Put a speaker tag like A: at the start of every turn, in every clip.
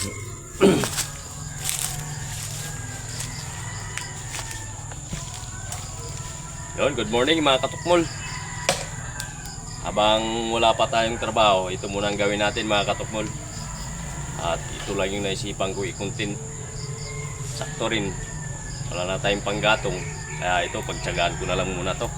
A: Yun, good morning mga katukmol. Habang wala pa tayong trabaho, ito muna ang gawin natin mga katukmol. At ito lang yung naisipan ko i-content. Sakto rin, wala na tayong panggatong. Kaya ito, pagtsagaan ko na lang muna to.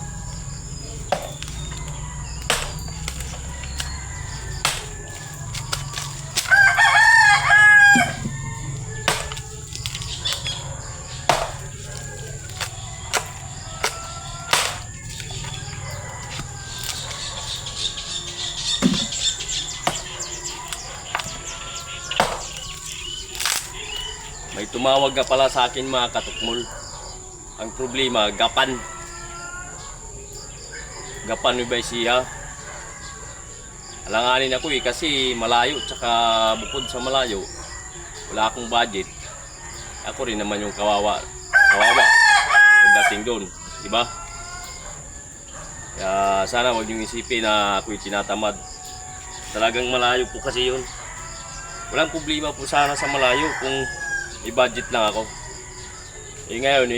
A: May tumawag na pala sa akin mga katukmol. Ang problema, gapan. Gapan ni siya. Alanganin ako kasi malayo, tsaka bukod sa malayo, wala akong budget. Ako rin naman yung kawawa pagdating doon, diba? Kaya sana huwag niyong isipin na ako'y tinatamad. Talagang malayo po kasi yun. Walang problema po sana sa malayo kung i-budget lang ako. Ngayon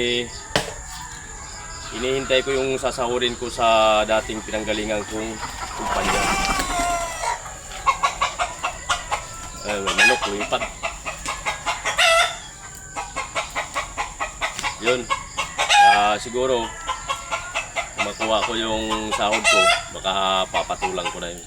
A: hinihintay ko yung sasahurin ko sa dating pinanggalingan kong kumpanya. May manok, lumipad. Yun. Siguro kung makuha ko yung sahod ko, baka papatulang ko na yun.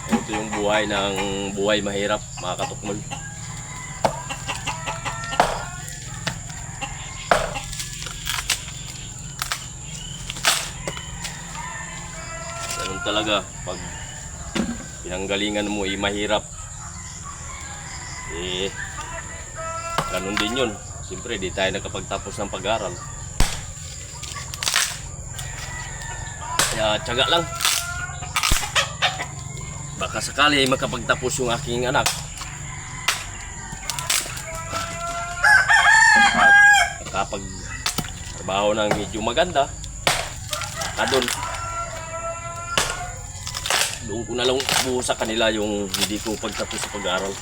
A: Ito yung buhay mahirap mga katukmol. Ganun talaga pag pinanggalingan mo mahirap. Ganun din yun. Siyempre di tayo nakapagtapos ng pag-aaral. Kaya tiyaga lang. Baka sakali ay makapagtapos yung aking anak. At kapag trabaho ng medyo maganda, doon ko na lang buhos sa kanila yung hindi ko pagtapos sa pag-aaral.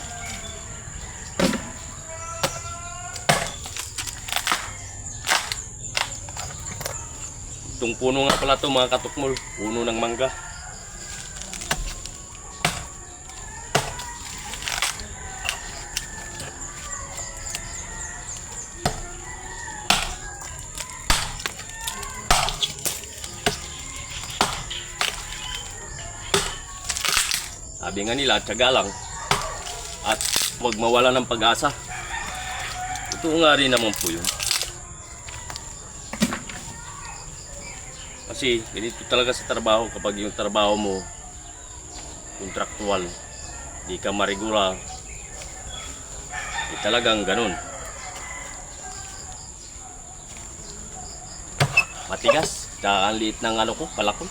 A: Itong puno nga pala ito mga katukmol, puno ng mangga. Sabi nga nila, tiyaga lang at huwag mawala ng pag-asa. Ito nga rin naman po yun. Kasi ganito talaga sa trabaho, kapag yung trabaho mo kontraktual, di ka marigura, talagang ganun. Matigas, tsaka ang liit ng palakol.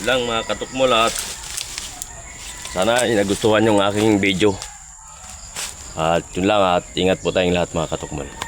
A: Lang mga katukmol at sana nagustuhan yung aking video. At yun lang at ingat po tayong lahat mga katukmol.